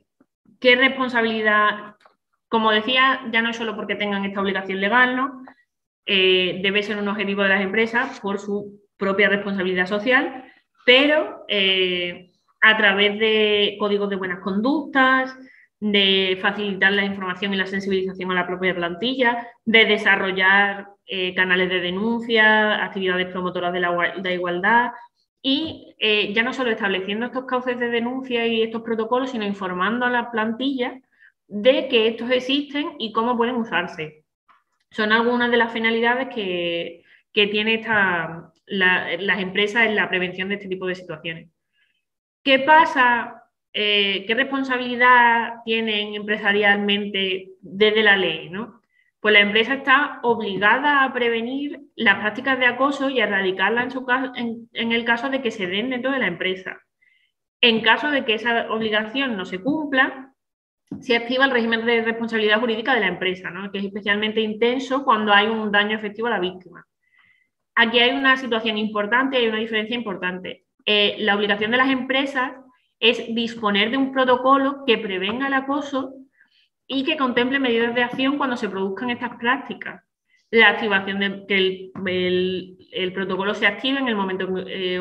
responsabilidad? Como decía, ya no es solo porque tengan esta obligación legal, ¿no? Debe ser un objetivo de las empresas por su propia responsabilidad social, pero a través de códigos de buenas conductas, de facilitar la información y la sensibilización a la propia plantilla, de desarrollar canales de denuncia, actividades promotoras de la igualdad y ya no solo estableciendo estos cauces de denuncia y estos protocolos, sino informando a la plantilla de que estos existen y cómo pueden usarse. Son algunas de las finalidades que tienen las empresas en la prevención de este tipo de situaciones. ¿Qué pasa? ¿Qué responsabilidad tienen empresarialmente desde la ley, ¿no? Pues la empresa está obligada a prevenir las prácticas de acoso y a erradicarlas en el caso de que se den dentro de la empresa. En caso de que esa obligación no se cumpla, se activa el régimen de responsabilidad jurídica de la empresa, ¿no? Que es especialmente intenso cuando hay un daño efectivo a la víctima. Aquí hay una situación importante, hay una diferencia importante. La obligación de las empresas es disponer de un protocolo que prevenga el acoso y que contemple medidas de acción cuando se produzcan estas prácticas. La activación de que el protocolo se active en el momento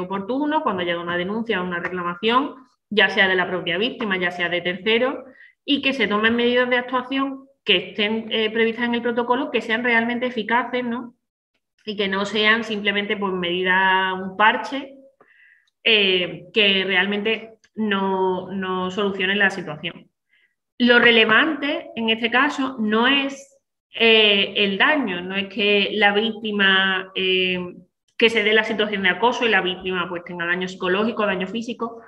oportuno, cuando haya una denuncia o una reclamación, ya sea de la propia víctima, ya sea de terceros, y que se tomen medidas de actuación que estén previstas en el protocolo que sean realmente eficaces, ¿no? Y que no sean simplemente pues, medidas, un parche, que realmente no solucionen la situación. Lo relevante en este caso no es el daño, no es que la víctima, que se dé la situación de acoso y la víctima pues tenga daño psicológico, daño físico,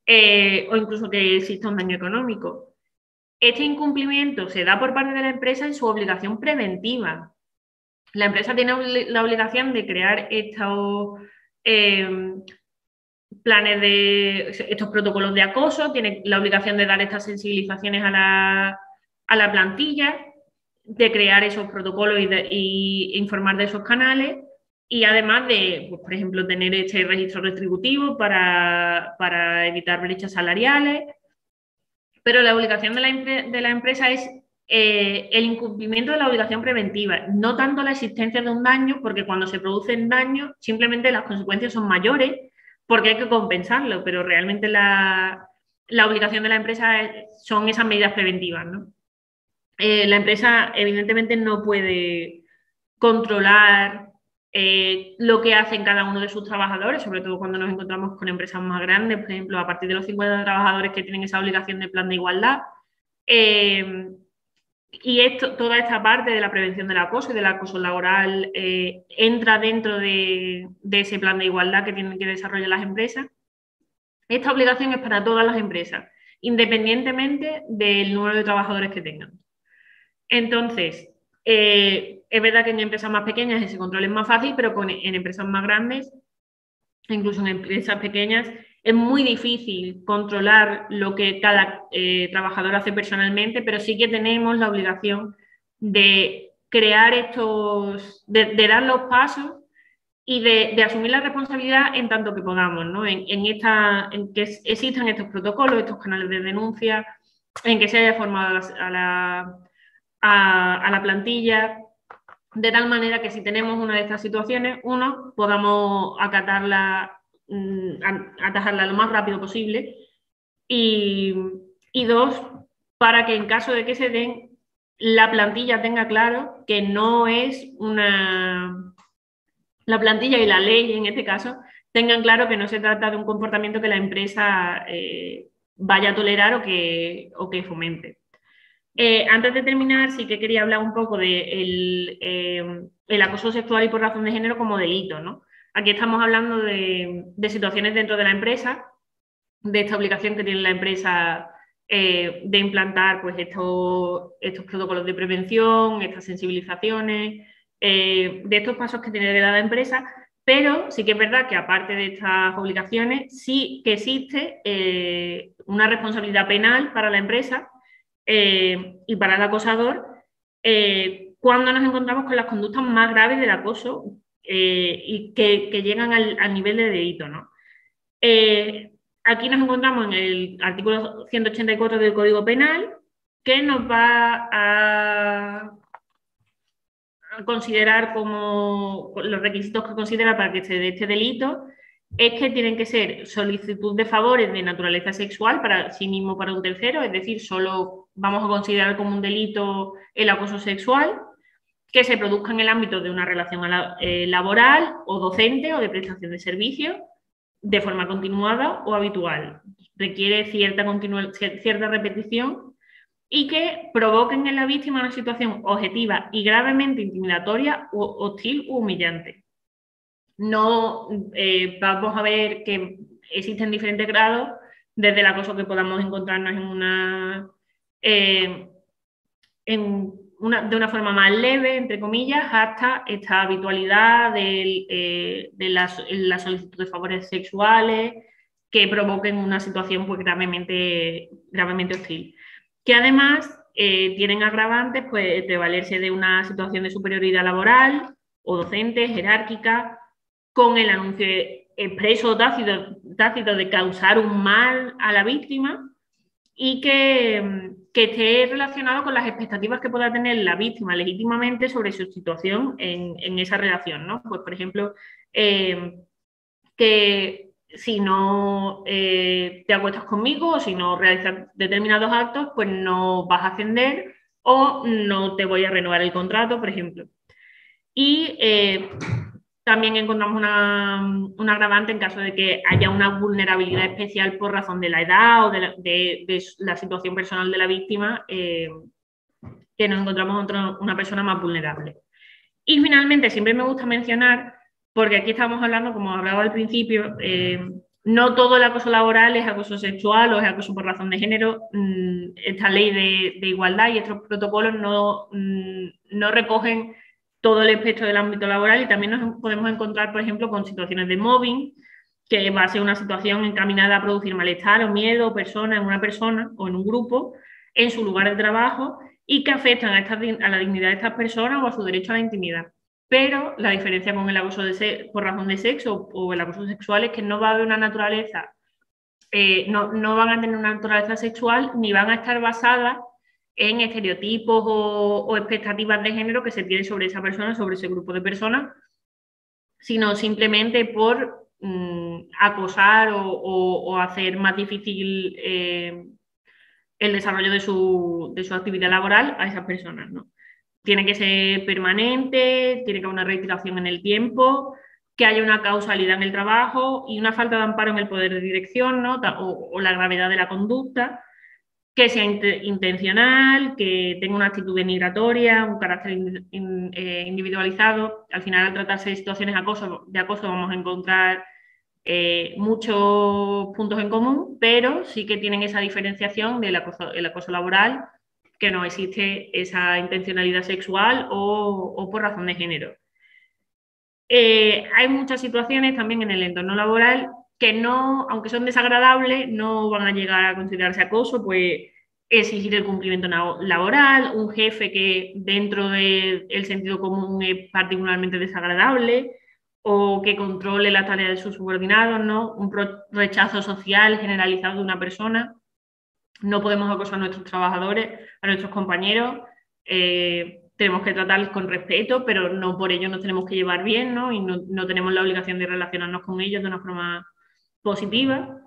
o incluso que exista un daño económico. Este incumplimiento se da por parte de la empresa en su obligación preventiva. La empresa tiene la obligación de crear estos planes estos protocolos de acoso, tiene la obligación de dar estas sensibilizaciones a la plantilla, de crear esos protocolos y informar de esos canales, y además de, pues, por ejemplo, tener este registro retributivo para evitar brechas salariales. Pero la obligación de la empresa es el incumplimiento de la obligación preventiva, no tanto la existencia de un daño, porque cuando se producen daños simplemente las consecuencias son mayores porque hay que compensarlo, pero realmente la obligación de la empresa son esas medidas preventivas, ¿no? La empresa evidentemente no puede controlar lo que hacen cada uno de sus trabajadores, sobre todo cuando nos encontramos con empresas más grandes, por ejemplo, a partir de los 50 trabajadores que tienen esa obligación de plan de igualdad. Y toda esta parte de la prevención del acoso y del acoso laboral entra dentro de ese plan de igualdad que tienen que desarrollar las empresas. Esta obligación es para todas las empresas, independientemente del número de trabajadores que tengan. Entonces, es verdad que en empresas más pequeñas ese control es más fácil, pero en empresas más grandes, incluso en empresas pequeñas, es muy difícil controlar lo que cada trabajador hace personalmente, pero sí que tenemos la obligación de crear de dar los pasos y de asumir la responsabilidad en tanto que podamos, ¿no? En que existan estos protocolos, estos canales de denuncia, en que se haya formado a la plantilla, de tal manera que si tenemos una de estas situaciones, uno, podamos atajarla lo más rápido posible, y dos, para que en caso de que se den, la plantilla tenga claro que no es la plantilla y la ley en este caso tengan claro que no se trata de un comportamiento que la empresa vaya a tolerar o que fomente. Antes de terminar, sí que quería hablar un poco de el acoso sexual y por razón de género como delito, ¿no? Aquí estamos hablando de situaciones dentro de la empresa, de esta obligación que tiene la empresa de implantar pues, estos protocolos de prevención, estas sensibilizaciones, de estos pasos que tiene que dar la empresa, pero sí que es verdad que aparte de estas obligaciones, sí que existe una responsabilidad penal para la empresa y para el acosador cuando nos encontramos con las conductas más graves del acoso y que llegan al nivel de delito, ¿no? Aquí nos encontramos en el artículo 184 del Código Penal, que nos va a considerar como los requisitos que considera para que se dé este delito, es que tienen que ser solicitud de favores de naturaleza sexual para sí mismo, para un tercero, es decir, solo vamos a considerar como un delito el acoso sexual, que se produzca en el ámbito de una relación laboral o docente o de prestación de servicios de forma continuada o habitual. Requiere cierta repetición y que provoquen en la víctima una situación objetiva y gravemente intimidatoria, hostil u humillante. No vamos a ver que existen diferentes grados, desde el acoso que podamos encontrarnos de una forma más leve, entre comillas, hasta esta habitualidad de la solicitud de favores sexuales que provoquen una situación pues, gravemente hostil. Que además tienen agravantes pues, de valerse de una situación de superioridad laboral o docente, jerárquica, con el anuncio expreso o tácito de causar un mal a la víctima y que esté relacionado con las expectativas que pueda tener la víctima legítimamente sobre su situación en esa relación, ¿no? Pues, por ejemplo, que si no te acuestas conmigo o si no realizas determinados actos, pues no vas a ascender o no te voy a renovar el contrato, por ejemplo. Y también encontramos un agravante en caso de que haya una vulnerabilidad especial por razón de la edad o de la situación personal de la víctima, que nos encontramos una persona más vulnerable. Y finalmente, siempre me gusta mencionar, porque aquí estamos hablando, como hablaba al principio, no todo el acoso laboral es acoso sexual o es acoso por razón de género. Esta ley de igualdad y estos protocolos no recogen todo el espectro del ámbito laboral, y también nos podemos encontrar, por ejemplo, con situaciones de mobbing, que va a ser una situación encaminada a producir malestar o miedo o persona en una persona o en un grupo en su lugar de trabajo, y que afectan a la dignidad de estas personas o a su derecho a la intimidad. Pero la diferencia con el acoso por razón de sexo o el acoso sexual es que no va a haber una naturaleza, no van a tener una naturaleza sexual ni van a estar basadas en estereotipos o expectativas de género que se tiene sobre esa persona, sobre ese grupo de personas, sino simplemente por acosar o hacer más difícil el desarrollo de su actividad laboral a esas personas, ¿no? Tiene que ser permanente, tiene que haber una reiteración en el tiempo, que haya una causalidad en el trabajo y una falta de amparo en el poder de dirección, ¿no? o la gravedad de la conducta, que sea intencional, que tenga una actitud denigratoria, un carácter individualizado. Al final, al tratarse de situaciones de acoso vamos a encontrar muchos puntos en común, pero sí que tienen esa diferenciación del el acoso laboral, que no existe esa intencionalidad sexual o por razón de género. Hay muchas situaciones también en el entorno laboral que no, aunque son desagradables, no van a llegar a considerarse acoso, pues exigir el cumplimiento laboral, un jefe que dentro del sentido común es particularmente desagradable, o que controle la tarea de sus subordinados, ¿no? Un rechazo social generalizado de una persona. No podemos acosar a nuestros trabajadores, a nuestros compañeros. Tenemos que tratarlos con respeto, pero no por ello nos tenemos que llevar bien, ¿no? Y no tenemos la obligación de relacionarnos con ellos de una forma positiva,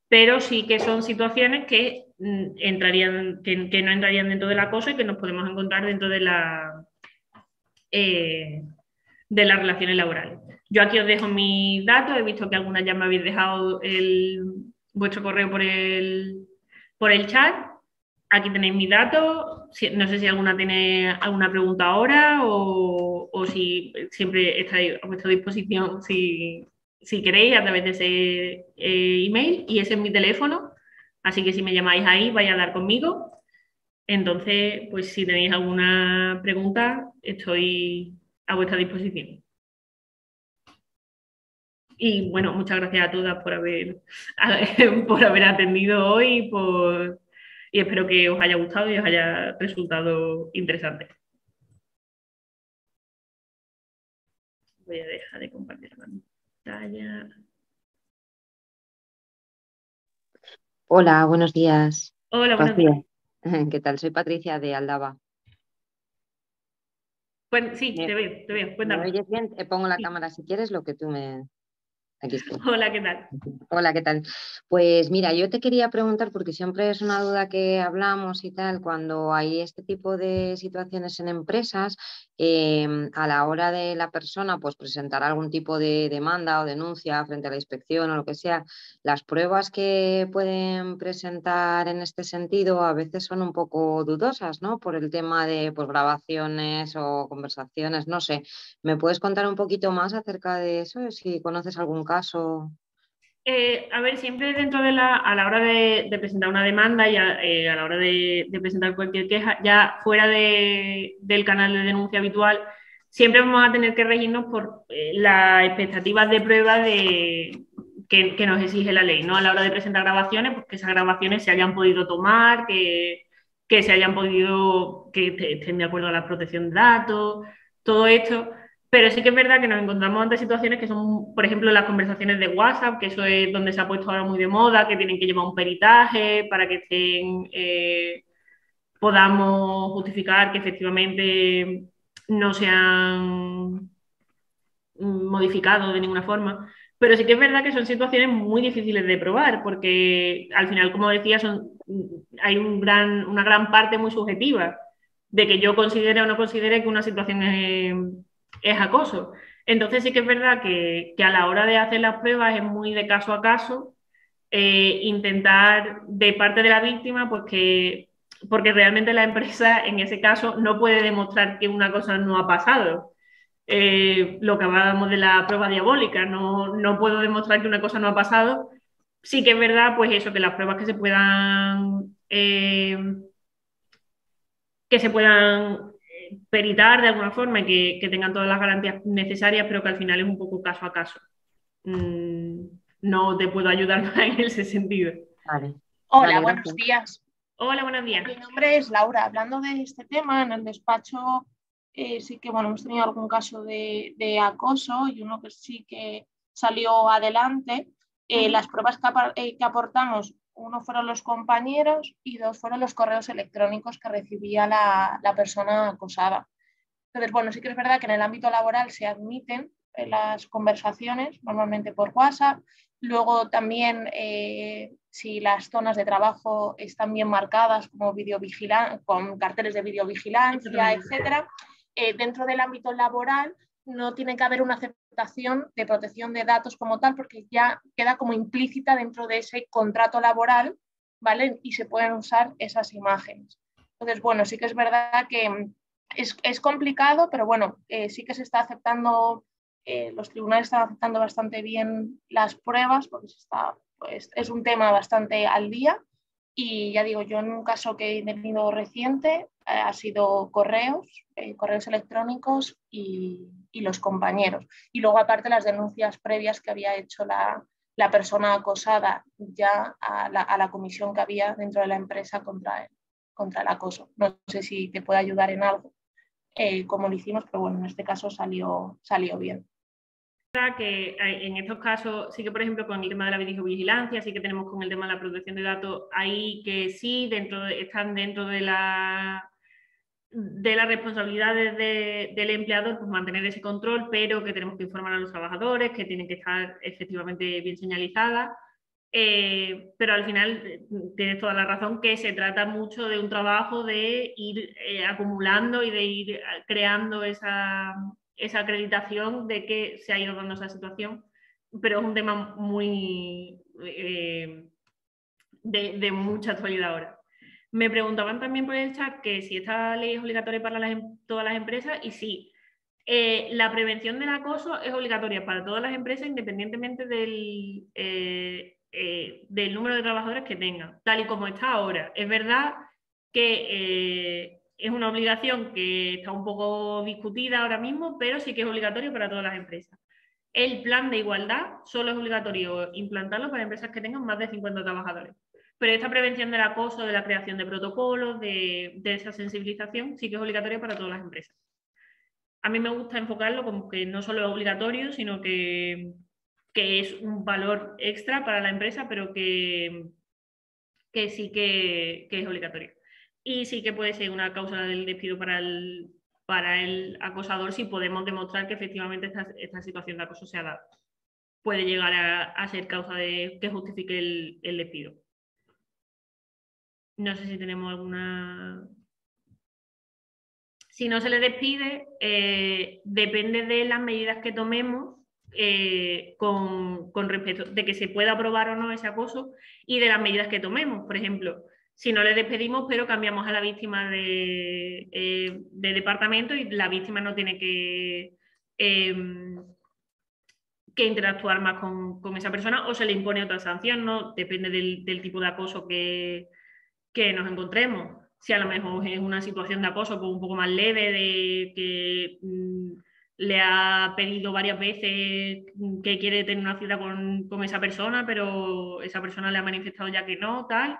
pero sí que son situaciones que entrarían, que no entrarían dentro del acoso y que nos podemos encontrar dentro de de las relaciones laborales. Yo aquí os dejo mis datos, he visto que algunas ya me habéis dejado vuestro correo por el chat. Aquí tenéis mis datos. No sé si alguna tiene alguna pregunta ahora o si siempre estáis a vuestra disposición si queréis a través de ese email, y ese es mi teléfono. Así que si me llamáis ahí, vais a hablar conmigo. Entonces, pues si tenéis alguna pregunta, estoy a vuestra disposición. Y bueno, muchas gracias a todas por haber atendido hoy y espero que os haya gustado y os haya resultado interesante. Voy a dejar de compartir la pantalla. Hola, buenos días. Hola, buenos Rocío. días. ¿Qué tal? Soy Patricia de Aldaba. Pues, sí, ¿Me, te veo, me cuéntame. oyes bien? Te pongo la Sí. cámara si quieres, lo que tú me... Aquí estoy. Hola, ¿qué tal? Hola, ¿qué tal? Pues mira, yo te quería preguntar, porque siempre es una duda que hablamos y tal, cuando hay este tipo de situaciones en empresas, a la hora de la persona pues presentar algún tipo de demanda o denuncia frente a la inspección o lo que sea, las pruebas que pueden presentar en este sentido a veces son un poco dudosas, ¿no? Por el tema de pues, grabaciones o conversaciones, no sé. ¿Me puedes contar un poquito más acerca de eso? Si conoces algún caso. A ver, siempre a la hora de presentar una demanda y a la hora de presentar cualquier queja, ya fuera del canal de denuncia habitual, siempre vamos a tener que regirnos por las expectativas de prueba que nos exige la ley, ¿no? A la hora de presentar grabaciones, pues que esas grabaciones se hayan podido tomar, que se hayan podido, que estén de acuerdo a la protección de datos, todo esto. Pero sí que es verdad que nos encontramos ante situaciones que son, por ejemplo, las conversaciones de WhatsApp, que eso es donde se ha puesto ahora muy de moda, que tienen que llevar un peritaje para que podamos justificar que efectivamente no se han modificado de ninguna forma. Pero sí que es verdad que son situaciones muy difíciles de probar, porque al final, como decía, hay una gran parte muy subjetiva. de que yo considere o no considere que una situación es acoso. Entonces sí que es verdad que a la hora de hacer las pruebas es muy de caso a caso, intentar de parte de la víctima, pues porque realmente la empresa en ese caso no puede demostrar que una cosa no ha pasado. Lo que hablábamos de la prueba diabólica, no puedo demostrar que una cosa no ha pasado. Sí que es verdad, pues eso, que las pruebas que se puedan peritar de alguna forma y que tengan todas las garantías necesarias, pero que al final es un poco caso a caso. Mm, no te puedo ayudar más en ese sentido. Vale, Hola, vale, buenos gracias. días. Hola, buenos días. Mi nombre es Laura. Hablando de este tema, en el despacho sí que hemos tenido algún caso de acoso y uno que sí que salió adelante. Las pruebas que aportamos, uno fueron los compañeros y dos fueron los correos electrónicos que recibía la persona acosada. Entonces, bueno, sí que es verdad que en el ámbito laboral se admiten las conversaciones, normalmente por WhatsApp. Luego también, si las zonas de trabajo están bien marcadas como con carteles de videovigilancia, etcétera, dentro del ámbito laboral no tiene que haber una aceptación de protección de datos como tal, porque ya queda como implícita dentro de ese contrato laboral, ¿vale? Y se pueden usar esas imágenes. Entonces, bueno, sí que es verdad que es complicado, pero bueno, sí que se está aceptando, los tribunales están aceptando bastante bien las pruebas, porque pues, es un tema bastante al día. Y ya digo, yo en un caso que he tenido reciente ha sido correos electrónicos y los compañeros. Y luego aparte las denuncias previas que había hecho la persona acosada ya a la comisión que había dentro de la empresa contra el acoso. No sé si te puede ayudar en algo. Como lo hicimos, pero bueno, en este caso salió bien. Que en estos casos, sí que por ejemplo con el tema de la videovigilancia, sí que tenemos con el tema de la protección de datos, ahí que sí, están dentro de las responsabilidades del empleador, pues mantener ese control, pero que tenemos que informar a los trabajadores, que tienen que estar efectivamente bien señalizadas. Pero al final tienes toda la razón que se trata mucho de un trabajo de ir acumulando y de ir creando esa acreditación de que se ha ido dando esa situación, pero es un tema muy de mucha actualidad ahora. Me preguntaban también por el chat que si esta ley es obligatoria para todas las empresas, y sí. La prevención del acoso es obligatoria para todas las empresas independientemente del número de trabajadores que tengan, tal y como está ahora. Es verdad que es una obligación que está un poco discutida ahora mismo, pero sí que es obligatorio para todas las empresas. El plan de igualdad solo es obligatorio implantarlo para empresas que tengan más de 50 trabajadores. Pero esta prevención del acoso, de la creación de protocolos, de esa sensibilización, sí que es obligatoria para todas las empresas. A mí me gusta enfocarlo como que no solo es obligatorio, sino que es un valor extra para la empresa, pero que sí que es obligatorio. Y sí que puede ser una causa del despido para el acosador si podemos demostrar que efectivamente esta situación de acoso se ha dado. Puede llegar a ser causa de que justifique el despido. No sé si tenemos alguna... Si no se le despide, depende de las medidas que tomemos con respecto de que se pueda aprobar o no ese acoso y de las medidas que tomemos. Por ejemplo, si no le despedimos, pero cambiamos a la víctima de departamento y la víctima no tiene que interactuar más con esa persona o se le impone otra sanción, ¿no? Depende del tipo de acoso que nos encontremos. Si a lo mejor es una situación de acoso pues un poco más leve, de que le ha pedido varias veces que quiere tener una cita con esa persona, pero esa persona le ha manifestado ya que no, tal,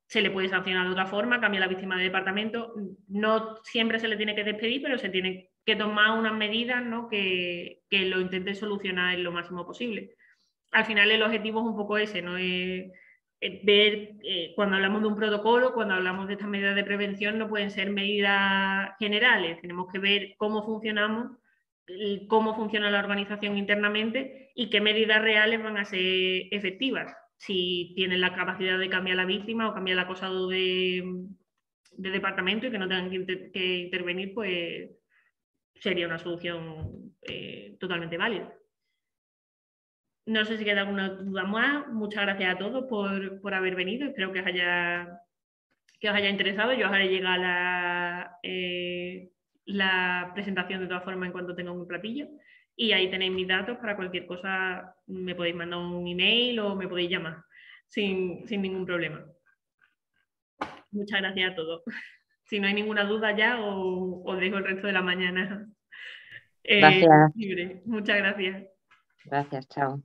se le puede sancionar de otra forma, cambia la víctima de departamento. No siempre se le tiene que despedir, pero se tiene que tomar unas medidas, ¿no? que lo intenten solucionar en lo máximo posible. Al final el objetivo es un poco ese, ¿no? Ver, cuando hablamos de un protocolo, cuando hablamos de estas medidas de prevención, no pueden ser medidas generales. Tenemos que ver cómo funcionamos, cómo funciona la organización internamente y qué medidas reales van a ser efectivas. Si tienen la capacidad de cambiar a la víctima o cambiar al acosado de de departamento y que no tengan que intervenir, pues sería una solución totalmente válida. No sé si queda alguna duda más. Muchas gracias a todos por haber venido. Espero que os haya interesado. Yo os haré llegar la presentación de todas formas en cuanto tenga un platillo. Y ahí tenéis mis datos para cualquier cosa. Me podéis mandar un email o me podéis llamar sin ningún problema. Muchas gracias a todos. Si no hay ninguna duda ya, os dejo el resto de la mañana Gracias. libre. Muchas gracias. Gracias, chao.